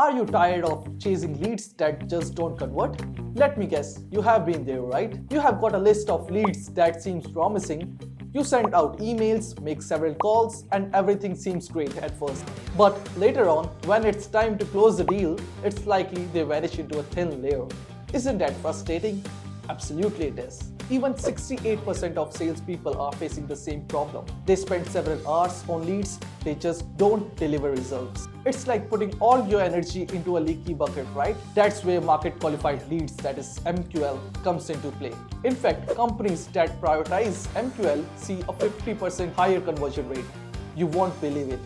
Are you tired of chasing leads that just don't convert? Let me guess, you have been there, right? You have got a list of leads that seems promising. You send out emails, make several calls, and everything seems great at first. But later on, when it's time to close the deal, it's likely they vanish into a thin layer. Isn't that frustrating? Absolutely it is. Even 68% of salespeople are facing the same problem. They spend several hours on leads, they just don't deliver results. It's like putting all your energy into a leaky bucket, right? That's where market qualified leads, that is MQL, comes into play. In fact, companies that prioritize MQL see a 50% higher conversion rate. You won't believe it.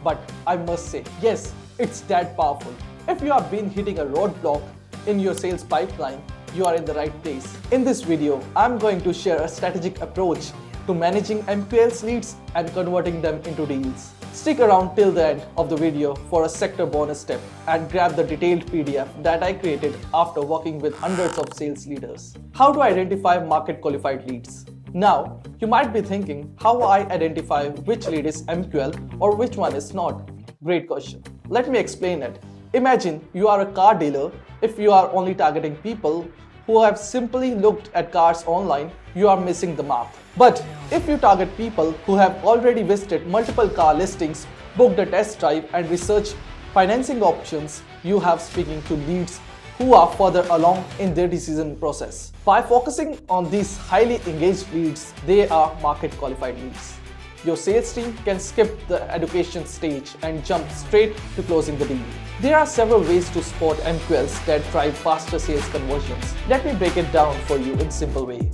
But I must say, yes, it's that powerful. If you have been hitting a roadblock in your sales pipeline, you are in the right place. In this video, I'm going to share a strategic approach to managing MQLs leads and converting them into deals. Stick around till the end of the video for a sector bonus tip and grab the detailed PDF that I created after working with hundreds of sales leaders. How to identify market qualified leads? Now, you might be thinking how I identify which lead is MQL or which one is not. Great question. Let me explain it. Imagine you are a car dealer. If you are only targeting people who have simply looked at cars online, you are missing the mark. But if you target people who have already visited multiple car listings, booked a test drive and researched financing options, you have speaking to leads who are further along in their decision process. By focusing on these highly engaged leads, they are market qualified leads. Your sales team can skip the education stage and jump straight to closing the deal. There are several ways to spot MQLs that drive faster sales conversions. Let me break it down for you in simple way.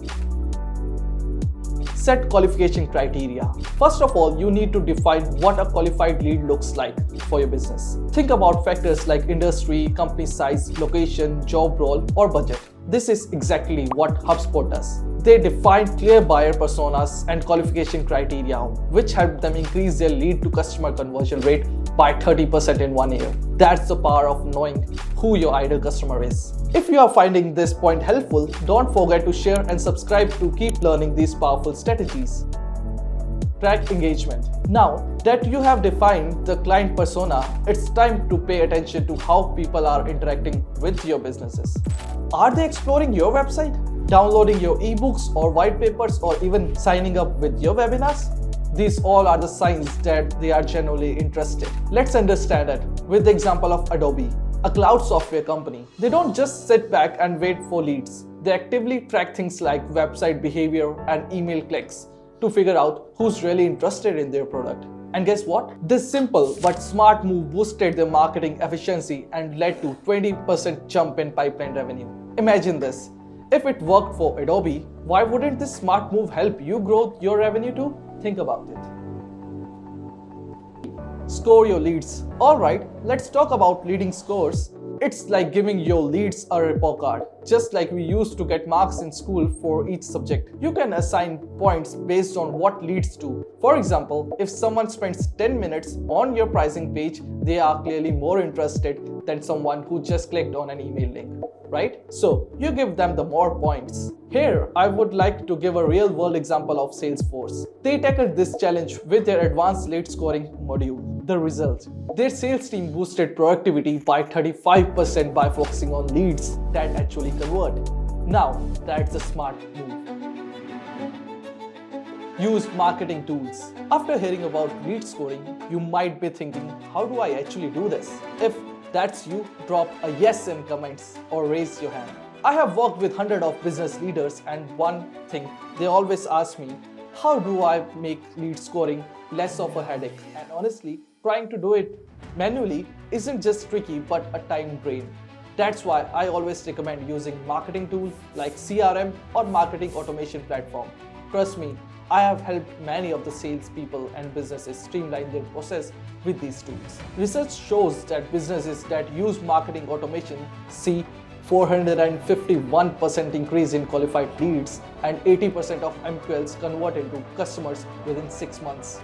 Set qualification criteria. First of all, you need to define what a qualified lead looks like for your business. Think about factors like industry, company size, location, job role, or budget. This is exactly what HubSpot does. They define clear buyer personas and qualification criteria, which help them increase their lead to customer conversion rate by 30% in 1 year. That's the power of knowing who your ideal customer is. If you are finding this point helpful, don't forget to share and subscribe to keep learning these powerful strategies. Track engagement. Now that you have defined the client persona, it's time to pay attention to how people are interacting with your businesses. Are they exploring your website, downloading your ebooks or white papers, or even signing up with your webinars? These all are the signs that they are genuinely interested. Let's understand it with the example of Adobe, a cloud software company. They don't just sit back and wait for leads. They actively track things like website behavior and email clicks to figure out who's really interested in their product. And guess what? This simple but smart move boosted their marketing efficiency and led to 20% jump in pipeline revenue. Imagine this. If it worked for Adobe, why wouldn't this smart move help you grow your revenue too? Think about it. Score your leads. Alright, let's talk about leading scores. It's like giving your leads a report card. Just like we used to get marks in school for each subject, you can assign points based on what leads do. For example, if someone spends 10 minutes on your pricing page, they are clearly more interested than someone who just clicked on an email link, right? So you give them the more points. Here, I would like to give a real-world example of Salesforce. They tackled this challenge with their advanced lead scoring module. The result: their sales team boosted productivity by 35% by focusing on leads that actually convert. Now, that's a smart move. Use marketing tools. After hearing about lead scoring, you might be thinking, how do I actually do this? If that's you, drop a yes in comments or raise your hand. I have worked with hundreds of business leaders, and one thing they always ask me, how do I make lead scoring less of a headache? And honestly, trying to do it manually isn't just tricky but a time drain. That's why I always recommend using marketing tools like CRM or marketing automation platform. Trust me, I have helped many of the salespeople and businesses streamline their process with these tools. Research shows that businesses that use marketing automation see 451% increase in qualified leads and 80% of MQLs convert into customers within 6 months.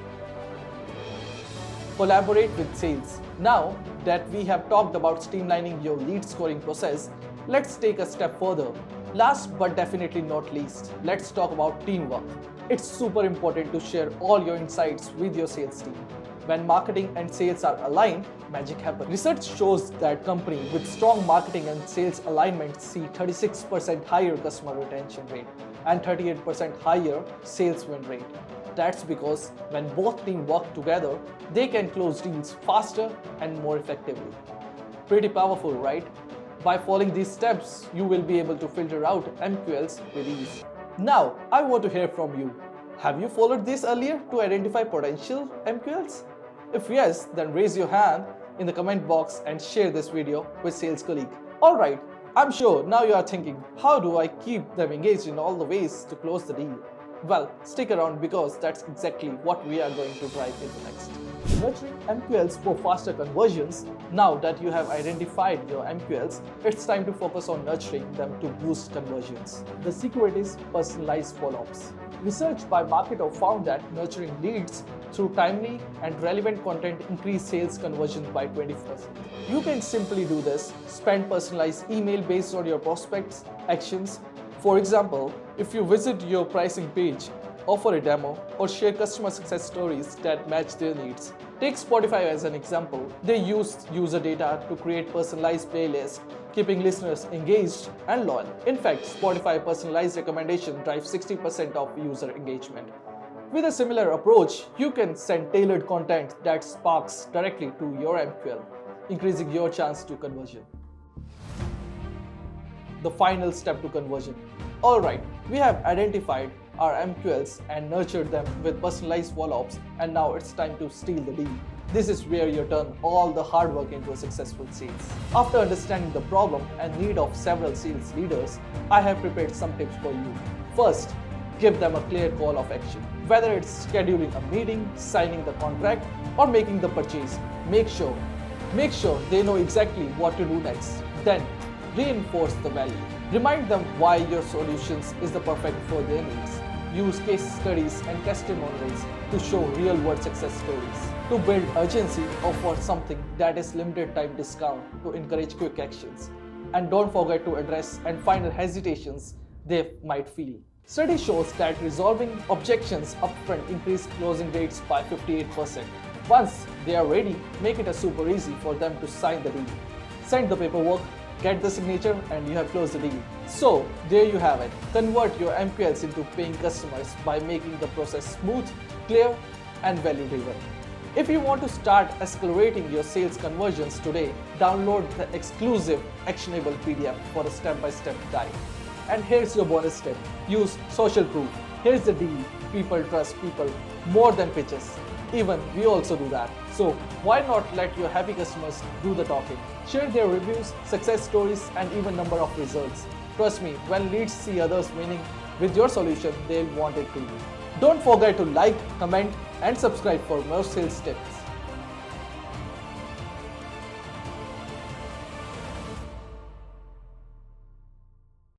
Collaborate with sales. Now that we have talked about streamlining your lead scoring process, let's take a step further. Last but definitely not least, let's talk about teamwork. It's super important to share all your insights with your sales team. When marketing and sales are aligned, magic happens. Research shows that companies with strong marketing and sales alignment see 36% higher customer retention rate and 38% higher sales win rate. That's because when both teams work together, they can close deals faster and more effectively. Pretty powerful, right? By following these steps, you will be able to filter out MQLs with ease. Now, I want to hear from you. Have you followed this earlier to identify potential MQLs? If yes, then raise your hand in the comment box and share this video with sales colleague. Alright, I'm sure now you are thinking, how do I keep them engaged in all the ways to close the deal? Well, stick around because that's exactly what we are going to dive into next. Nurturing MQLs for faster conversions. Now that you have identified your MQLs, it's time to focus on nurturing them to boost conversions. The secret is personalized follow-ups. Research by Marketo found that nurturing leads through timely and relevant content increase sales conversion by 20%. You can simply do this. Spend personalized email based on your prospects' actions. For example, if you visit your pricing page, offer a demo, or share customer success stories that match their needs. Take Spotify as an example. They use user data to create personalized playlists, keeping listeners engaged and loyal. In fact, Spotify personalized recommendation drives 60% of user engagement. With a similar approach, you can send tailored content that sparks directly to your MQL, increasing your chance to conversion. The final step to conversion. Alright, we have identified our MQLs and nurtured them with personalized follow-ups, and now it's time to steal the deal. This is where you turn all the hard work into a successful sales. After understanding the problem and need of several sales leaders, I have prepared some tips for you. First, give them a clear call of action. Whether it's scheduling a meeting, signing the contract, or making the purchase, make sure they know exactly what to do next. Then, reinforce the value. Remind them why your solutions is the perfect for their needs. Use case studies and testimonials to show real-world success stories. To build urgency, offer something that is limited time discount to encourage quick actions. And don't forget to address and final hesitations they might feel. Study shows that resolving objections upfront increase closing rates by 58%. Once they are ready, make it super easy for them to sign the deal. Send the paperwork, get the signature, and you have closed the deal. So there you have it. Convert your MQLs into paying customers by making the process smooth, clear, and value-driven. If you want to start accelerating your sales conversions today, download the exclusive actionable PDF for a step-by-step guide. And here's your bonus tip. Use social proof. Here's the deal. People trust people more than pitches. Even we also do that. So why not let your happy customers do the talking? Share their reviews, success stories, and even number of results. Trust me, when leads see others winning with your solution, they'll want it too. Don't forget to like, comment, and subscribe for more sales tips.